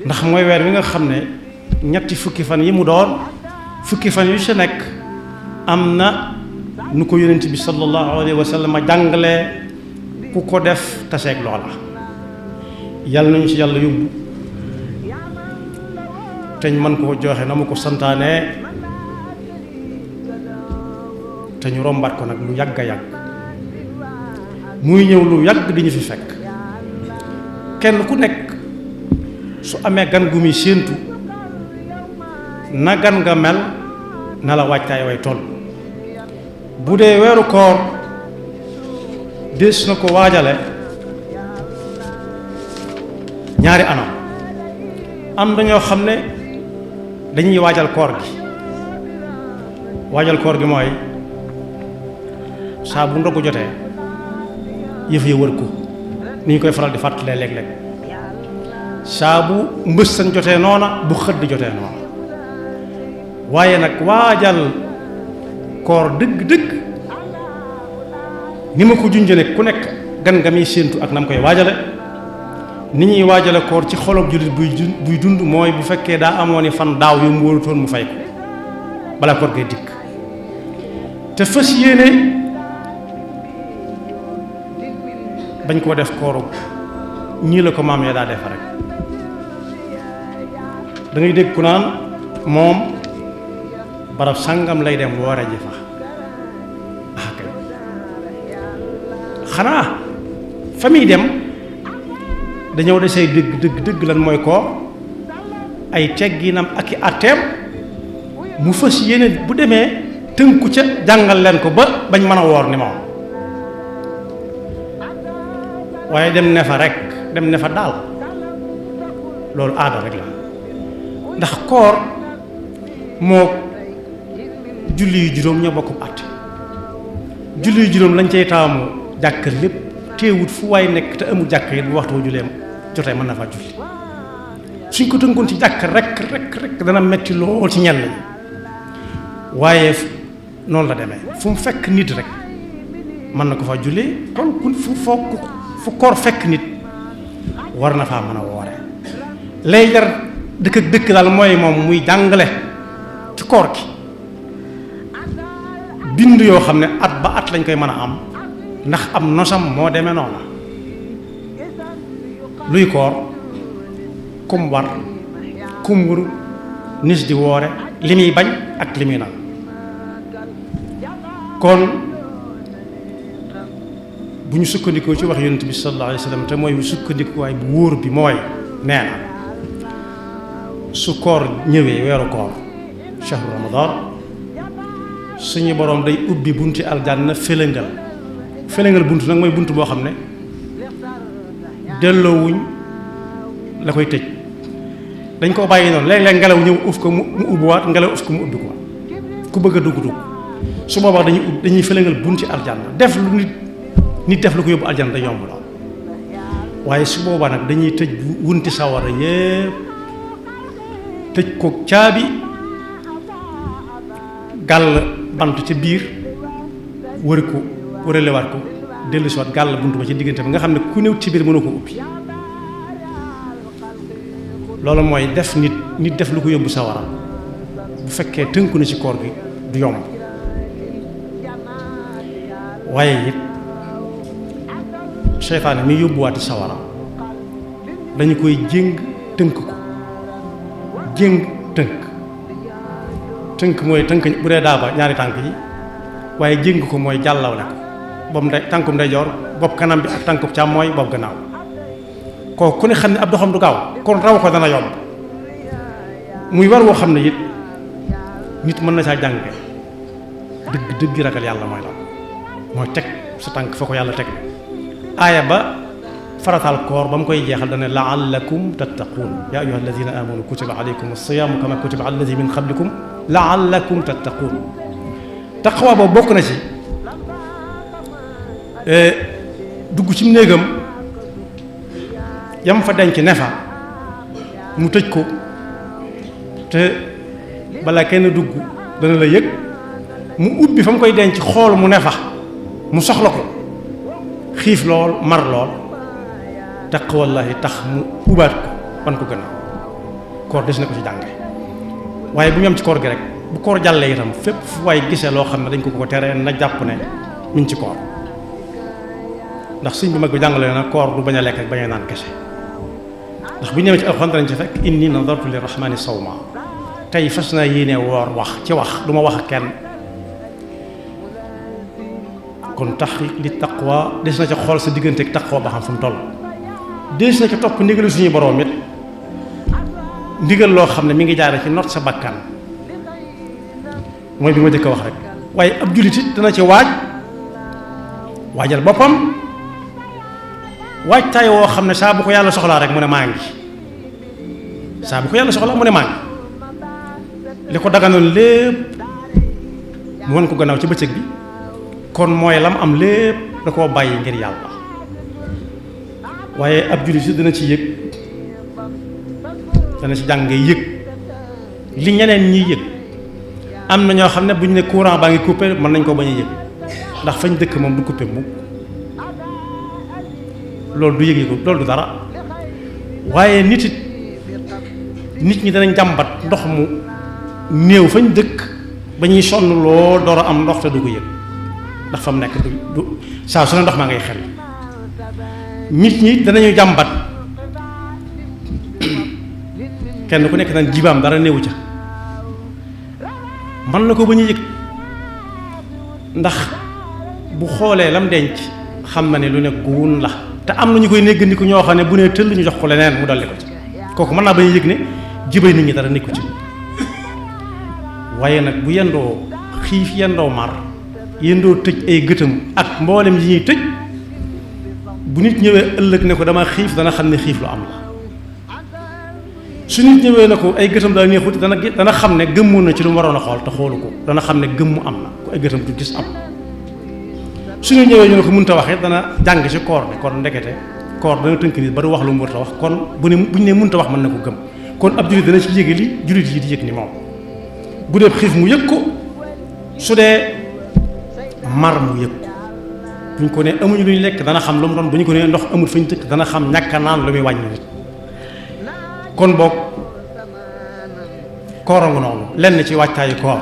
ndax mooy weer wi nga xam ne ñetti fukki fan yi mu doon fukki fan yu ci nekk am na nu ko yonent bi sallallahu alayhi wa sallam jàngalee ku ko def taseeg loola yàlla nañu ci yàlla yóbbu te ñu mën koo joxe na mu ko santaane te ñu rombaat ko nag lu yàgg a yàgg muy ñëw lu yàgg di ñu fi fekk kenn ku nekk su amee gan gu muy séentu na gan nga mel na la waajtaay way toll bu dee weeru koor des na ko waajale ñaari anam am dañoo xam ne dañuy waajal koor gi mooy saa bu ndogu jotee yëf ya wër ko ni ñu koy faral di fàttalee léeg-léeg saa bu mbës sañ jotee noona bu xëdd jotee noona waaye nag waajal koor dëgg-dëgg ni ma ko junjee ku nekk gan nga muy séentu ak na mu koy waajale ni ñuy waajale koor ci xolob jullit buy dund mooy bu fekkee daa amoon ni fan daaw yu mu wóorutoon mu fay ko bala koor gay dikk te fas yéene bañ koo def kooru ñii la ko maam ya daa defa rek da ngay dégg ku naan moom barab sàngam lay dem woore ji fa kay xanaa fa muy dem dañoo desee dëgg lan mooy koor ay tegginam ak i atteem mu fas yéene bu demee tënku ca jàngal leen ko ba bañ mën a woor ni moom waaye dem ne fa rek dem ne fa daal loolu aada rek la ndax koor moo julli yu juróom ñoo bokk at julli yu juróom lañ cay taamu jàkk lépp teewut fu waay nekk te amul jàkk yi bu waxtu julleem jotee mën na faa julli suñ ko tënkoon ci jàkk rek dana metti lool ci ñenn ñi waaye noonu la demee fu mu fekk nit rek mën na ko faa julli kon fu koor fekk nit war na faa mën a woore lay jar dëkk ak dëkk daal mooy moom muy jàngale ci koor gi bind yoo xam ne at ba at lañ koy mën a am ndax am nosam moo demee noonu luy koor kum war kum wër nis di woore li muy bañ ak li muy nag kon bu ñu sukkandikoo ci wax yonent bi sallallahu alayhi wa sallam te mooy sukkandikuwaay bu wóor bi mooy nee na su koor ñëwee weeru koor shahru ramadan suñu boroom day ubbi bunti aljanna féléngal bunt nag mooy bunt boo xam ne delloowuñ la koy tëj dañ koo bàyyi noonu léeg-léeg ngelaw ñëw uf ko mu ubbiwaat ngelaw uf ko mu ubbi ko ku bëgg a dugg su boobaa dañuy féléngal bunti aljanna def lu nit def lu ko yóbbu aljanna da yomb lool waaye su boobaa nag dañuy tëj wunti sawara yépp tëj ko caabi gàll bant ca biir wëralewaat ko dellusiwaat gàll bunt ba ci diggante bi nga xam ne ku néew ci biir mënu ko ubbi loolu mooy def nit def lu ko yóbbu sawara bu fekkee tënku na ci koor gi du yomb waaye it seytaane mi yóbbuwaati sawara dañu koy jéng tënk ko jéng tënk mooy tënk bu dee daaba ñaari tànk yi waaye jéng ko mooy jàllawle ko boobu tànkum ndeyjoor bopp kanam bi ak tànkub càmmooñ bopp gannaaw kooku ku ne xam ne ab doxam du gaaw kon raw ko dana yomb muy war woo xam ne it nit mën na saa jànge dëgg ragal yàlla mooy la mooy teg sa tànk fa ko yàlla teg aaya ba farataal koor ba mu koy jeexal dana la'allakum tattaquun yaa ayyuha alladina amanu kutiba alaykum as-siyaamu kama kutiba ala alladina min qablikum la'allakum tattaquun taqwa boobu bokk na ci dugg ci néegam yam fa denc ne fa mu tëj ko te balaa kenn dugg dana la yëg mu ubbi fa mu koy denc xool mu ne fa mu soxla ko xiif lool mar lool taqwallahi tax mu ubaat ko wan ko gannaaw koor des na ko ci jànge waaye bu ñu am ci koor gi rek bu koor jàllee itam fépp fu waay gisee loo xam ne dañ ko tere na jàpp ne mi ngi ci koor ndax sëñ bu mag bi jàngale na koor du bañ a lekk ak bañ a naan kese ndax bu ñu ñëwee ci alxuraan dañ ci fekk inni nadartu lirrahmani sawma tey fas naa yéene woor wax ci wax du ma wax ak kenn kon tahqiq li taqwa des na ca xool sa diggante ak taqwa ba xam fu mu toll des na ca topp ndigalu suñu borom it ndigal loo xam ne mi ngi jaare ci not sa bakkan mooy bi ma jëkk a wax rek waaye ab jullit it dana ci waajal boppam waajtaay woo xam ne saa bu ko yàlla soxlaa rek mu ne maa ngi saa bu ko yàlla soxlaa mu ne maa ngi li ko daganoon lépp mu won ko gannaaw ci bëccëg bi kon mooy lam am lépp da koo bàyyi ngir yàlla waaye ab jullit si dana ci yëg dana ci jàng ngay yëg li ñeneen ñiy yëg am na ñoo xam ne bu ñu ne courant baa ngi coupé mën nañ ko bañ a yëg ndax fañ dëkk moom du coupé mukk loolu du yëg ko loolu du dara waaye nit ñi danañ jàmbat ndox mu néew fañ dëkk ba ñuy sonn loo door a am ndox te du ko yëg ndax fa mu nekk du saa su ne ndox maa ngay xel nit ñi danañu jàmbat kenn ku nekk naan jibaam dara néewu ca mën na ko ba ñu yëg ndax bu xoolee lam denc xam na ne lu ne guun la te am na ñu koy néggandiku ñoo xam ne bu nee tëll ñu jox ko leneen mu dolli ko ci kooku mën naa ba ñu yëg ne jibay nit ñi dara nekku ci waaye nag bu yendoo xiif yendoo mar yendoo tëj ay gëtam ak mboolem yi ñuy tëj bu nit ñëwee ëllëg ne ko dama xiif dana xam ne xiif lu am la su nit ñëwee ne ko ay gëtam daa neexut dana xam ne gëmmu na ci lu mu waroon a xool te xoolu ko dana xam ne gëmmu am na ku ay gëtam du gis am su ñu ñëwee ñu ne ko mënta waxee dana jàng ci koor ne kon ndekete koor dana tënk nit ba du wax lu mu war a wax kon bu ñu ne mënta wax mën na ko gëm kon ab jullit dana ci yéege li jullit yi di yëg ni moom bu dee xiif mu yëg ko su dee mar mu yëg ko bu ñu ko ne amuñu lu ñu lekk dana xam lu mu doon bu ñu ko ne ndox amul fa ñu tëkk dana xam ñàkk a naan lu muy wàññi nit kon boog koorangu noonu lenn ci waajtaayu koor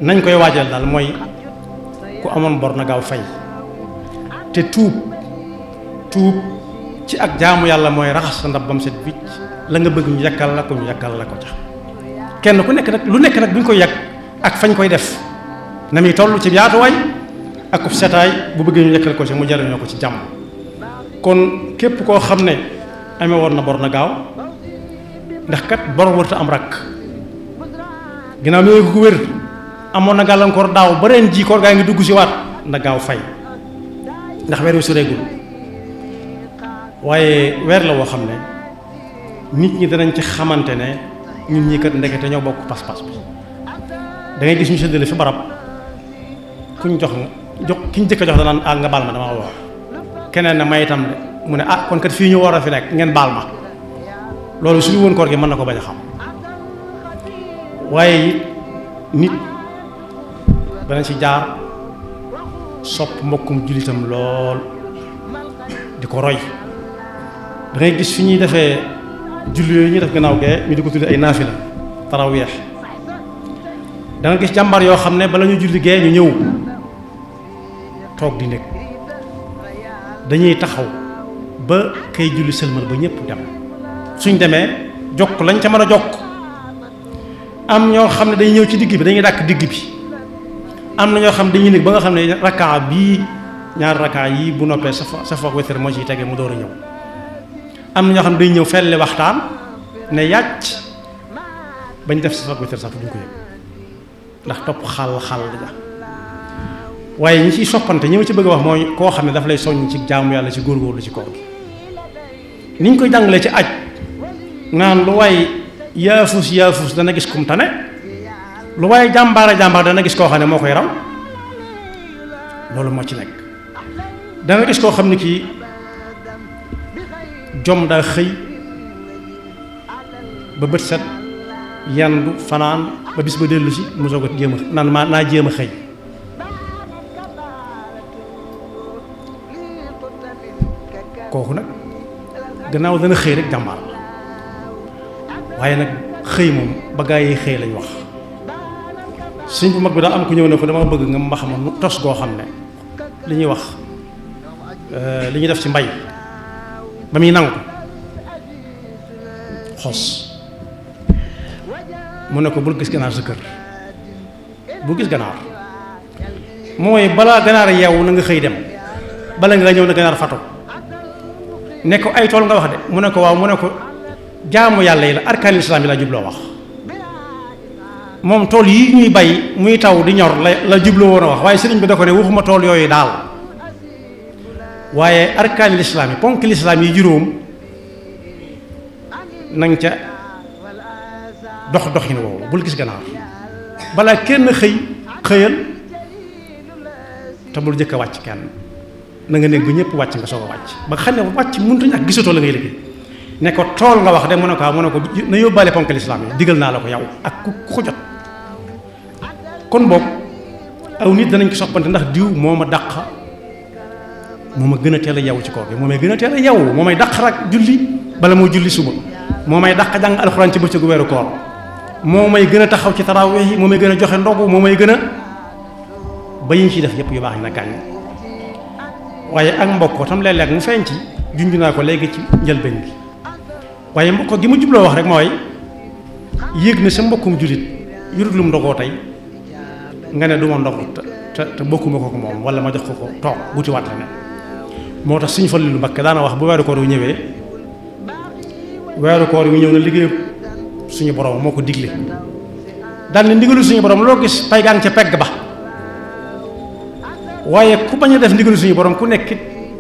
nañ koy waajal daal mooy ku amoon bor na gaaw fay te tuub ci ak jaamu yàlla mooy raxas sa ndab bam set wicc la nga bëgg ñu yàkkal la ko ñu yàkkal la ko ca kenn ku nekk nag lu nekk nag bu ñu koy yàgg ak fañ koy def na muy toll ci yaatuwaay ak ku setaay bu bëggee ñu yàkkal ko ci mu jariñoo ko ci jàmm kon képp koo xam ne amee woon na bor na gaaw ndax kat bor wërta am rakk ginnaaw mi ko wér amoon na gàllankoor daaw ba ren ji koor gaa ngi dugg si waat na gaaw fay ndax weer wi su réegul waaye weer la woo xam ne nit ñi danañ ci xamante ne ñun ñii kat ndekete ñoo bokk pas-pas bi da ngay gis ñu séddale fi barab kuñ jox ki ñu jëkk a jox danaan ah nga baal ma dama woor keneen ne may itam de mu ne ah kon kat fii ñu war a fi nekk ngeen baal ma loolu suñu woon koor gi mën na ko bañ a xam waaye it nit dana ci jaar sopp mbokkum jullitam lool di ko roy da ngay gis fi ñuy defee julli yooyu ñuy def gannaaw gee ñu di ko tudde ay naafila taraweex da nga gis jàmbar yoo xam ne bala ñu julli gee ñu ñëw toog di nekk dañuy taxaw ba kay julli sëlmal ba ñëpp dem suñ demee jokk lañ ca mën a jokk am ñoo xam ne dañuy ñëw ci digg bi dañuy dàkk digg bi am na ñoo xam ne dañuy nekk ba nga xam ne rakkaa bii ñaari rakkaa yi bu noppee safa wétar moo ciy tege mu door a ñëw am na ñoo xam ne dañuy ñëw felli waxtaan ne yàcc bañ def safa wétar sax duñ ko yëg ndax topp xal ja waaye ñi ciy soppante ñi ma ci bëgg a wax mooy koo xam ne daf lay soññ ci jaamu yàlla ci góorgóorlu ci koor gi niñ koy jàngalee ci aj naan lu waay yaafus dana gis kum tane lu waaye jàmbaar dana gis koo xam ne moo koy raw loolu moo ci nekk danga gis koo xam ne kii jom daa xëy ba bët set yandu fanaan ba bis ba dellu si mu soog a jéem a naan maa naa jéem a xëy kooku nag gannaaw dana xëy rek jàmbaar waaye nag xëy moom ba gaa yi xëy lañ wax. sëñ bu mag bi daa am ku ñëw ne ko dama bëgg nga mbax ma tos goo xam ne li ñuy wax li ñuy def ci mbay ba muy nangu xos mu ne ko bul gis ganaar sa kër bul gis ganaar mooy balaa ganaar yeewu na nga xëy dem bala nga ñëw na ganaar fatu ne ko ay tool nga wax de mu ne ko waaw mu ne ko jaamu yàlla yi la arkaanil islaam yi la jubloo wax moom tool yi ñuy bay muy taw di ñor la jubloo woon a wax waaye sëriñ bi da ko ne waxuma tool yooyu daal waaye arkaanil islaam yi ponk lislaam yi juróom nang ca doxin woowu bul gis ganaar balaa kenn xëyal te bul jëkk a wàcc kenn na nga nekk ba ñëpp wàcc nga soog a wàcc ba xam ne wàcc mënut a ñàkk gisatoo la ngay liggéey ne ko tool nga wax de mu ne ko na yóbbaale ponk lislaam yi digal naa la ko yow ak ku ko jot kon boog aw nit danañ ko soppante ndax diw moo ma dàq moo ma gën a teel a yeewu ci koor bi moo may gën a teel a yeewu moo may dàq rak julli bala moo julli suba moo may dàq jàng alxuraan ci bëccëgu weeru koor moo may gën a taxaw ci tarawih yi moo may gën a joxe ndogu moo may gën a ba yiñ ci def yëpp yu baax yi na gàññ waaye ak mbokk tam léeg-léeg mu feeñ ci junj naa ko léegi ci njëlbeen bi waaye mbokk gi mu jubloo wax rek mooy yéeg na sa mbokkum jullit yurut lu mu ndogoo tey nga ne du ma ndog te bokkuma ko moom wala ma jox ko toog buti waat la ne moo tax suñu Fallu Mbakke daana wax bu weeru koor wi ñëwee weeru koor wi ñëw na liggéey suñu borom moo ko digle daal ne ndigalu suñu borom loo gis pay gaan ca pegg ba waaye ku bañ a def ndigalu suñu borom ku nekk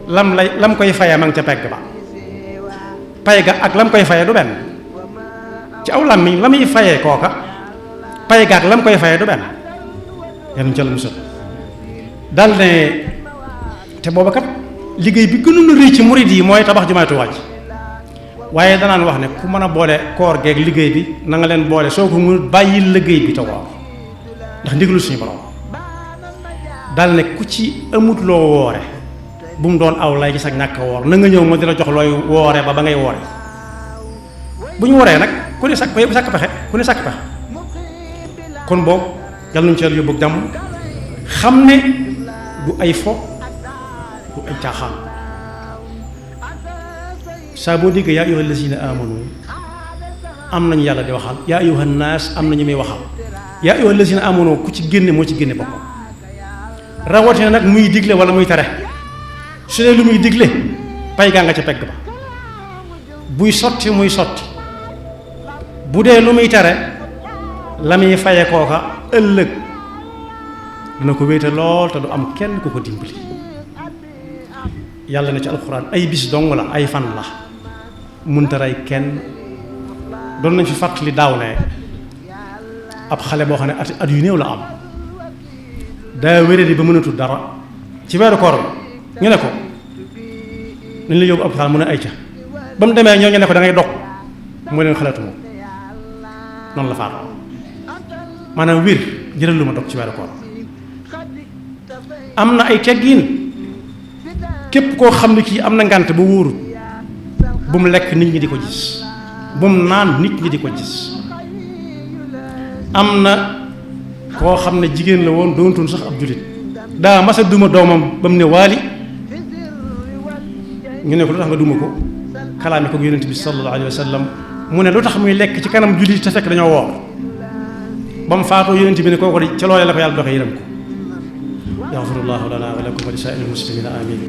lam koy fayee ma ngi ca pegg ba pay ga ak lam koy fayee du benn ci aw làmmiñ la muy fayee kooka pay ga ak lam koy fayee du benn yàlla ca la musal dal ne te booba kat liggéey bi gënoon a rëy ci murid yi mooy tabax jumaay Tuubaa ji waaye danaan wax ne ku mën a boole koor geeg liggéey bi na nga leen boole soo ko mënut bàyyil liggéey bi te woor ndax ndigalu suñu borom dal ne ku ci amut loo woore bu mu doon aw lay gis ak ñàkk woor na nga ñëw ma di la jox looy woore ba ngay woore bu ñu woree nag ku ne sàkk pexe kon boog yàlla nañu ci yàlla yóbbu ak jàmm xam ne du ay fo du ay caaxaan saa boo déggee yaa ayyuhal lazina amanu am nañu yàlla di waxal yaa ayyuhan naas am nañu muy waxal yaa ayyuhal lazina amanu ku ci génne moo ci génne boppam rawatina nag muy digle wala muy tere su dee lu muy digle pay gaa nga ca pegg ba buy sotti muy sotti bu dee lu muy tere la muy faye kooka ëllëg dina ko wéete lool te du am kenn ku ko dimbali yàlla na ci alxuraan ay bis dong la ay fan la munta rey kenn doon nañ fi fàttali daaw ne ab xale boo xam ne at yu néew la am daa wéradi ba mënatul dara ci weeru koor ñu ne ko nañ la yóbbu hôpital mu ne ay ca ba mu demee ñoo ñu ne ko da ngay dog mu leen xalaatu moom noonu la faatoo maanaam wér jëral lu ma dog ci weeru koor am na ay teggiin képp koo xam ne kii am na ngànt ba wóorut bu mu lekk nit ñi di ko gis bu mu naan nit ñi di ko gis am na koo xam ne jigéen la woon doontoon sax ab jullit daa masa duma doomam ba mu ne waali ñu ne ko lu tax nga duma ko kalaame ko yonent bi sallallahu alayhi wa sallam mu ne lu tax muy lekk ci kanam jullit te fekk dañoo woor ba mu faatoo yonent bi ne kooku di ca loolee la ko yàlla doxee yërëm ko yaxfirullahu lana wa lakum wa li saa'iril muslimina amin